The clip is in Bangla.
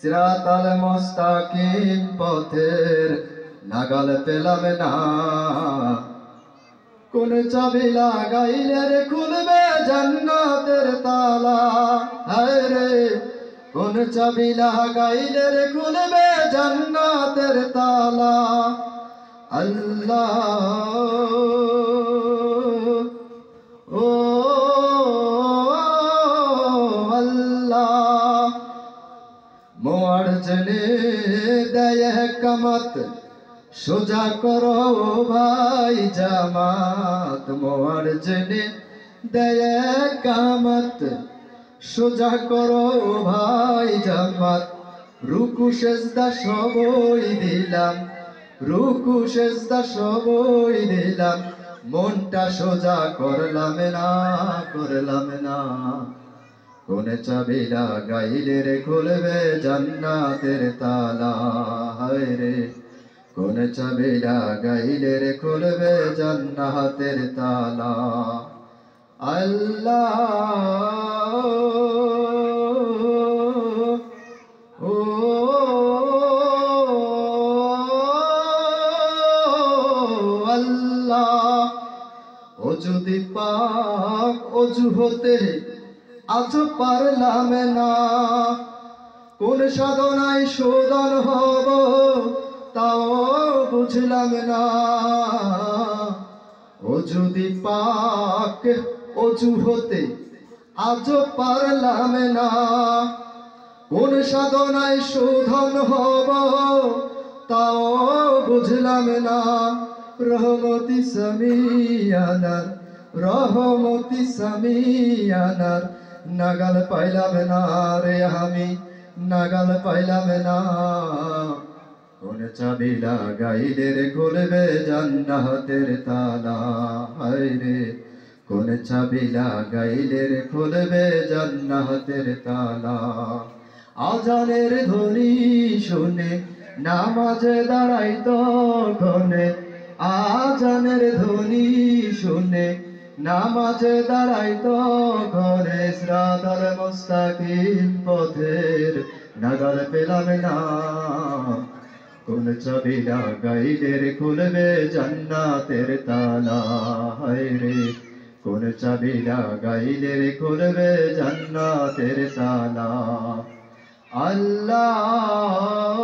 সিরাতাল মুস্তাকিম পথের নাগাল পেলাম না। কোন চাবি লাগাইলে রে খুলবে জান্নাতের তালা, হায় রে কোন চাবি লাগাইলে রে খুলবে জান্নাতের তালা। আল্লাহ ও আল্লাহ, মোয়ার জনে দেয় কামত সোজা করো ভাই জামাত। মোয়ার জনে দেয় কামত সোজা করো ভাই জামাত। রুকু সেজদা সবই দিলাম, রুকু সেজদা সবই দিলাম, মনটা সোজা করলাম না, করলাম না। কোন চাবি লাগাইলে রে খুলবে জান্নাতের তালা, হায় রে কোন চাবি লাগাইলে রে খুলবে জান্নাতের তালা। আল্লাহ ও আল্লাহ, ও যদি পাক অজু হতে আজ পারলাম না। কোন সাধনায় শোধন হব তাও বুঝলাম না। ও যদি পাক অজু হতে আজ পারলাম না। কোন সাধনায় শোধন হব তাও বুঝলাম না। রহমতি সামিয়ানার, রহমতি সামিয়ানার নাগাল পাইলাম না রে আমি, নাগাল পাইলাম না। কোন চাবি লাগাইলে রে খুলবে জান্নাতের তালা, হায় রে কোন চাবি লাগাইলে রে খুলবে জান্নাতের তালা। আজানের ধ্বনি শুনে নামাজে দাঁড়াই তখনে, আজানের ধ্বনি শুনে নামাজে দাঁড়াই তখনে। সিরাতাল মুস্তাকিম পথের নাগাল পেলাম না। কোন চাবি লাগাইলে রে খুলবে জান্নাতের তালা, হায় রে কোন চাবি লাগাইলে রে খুলবে জান্নাতের তালা। আল্লাহ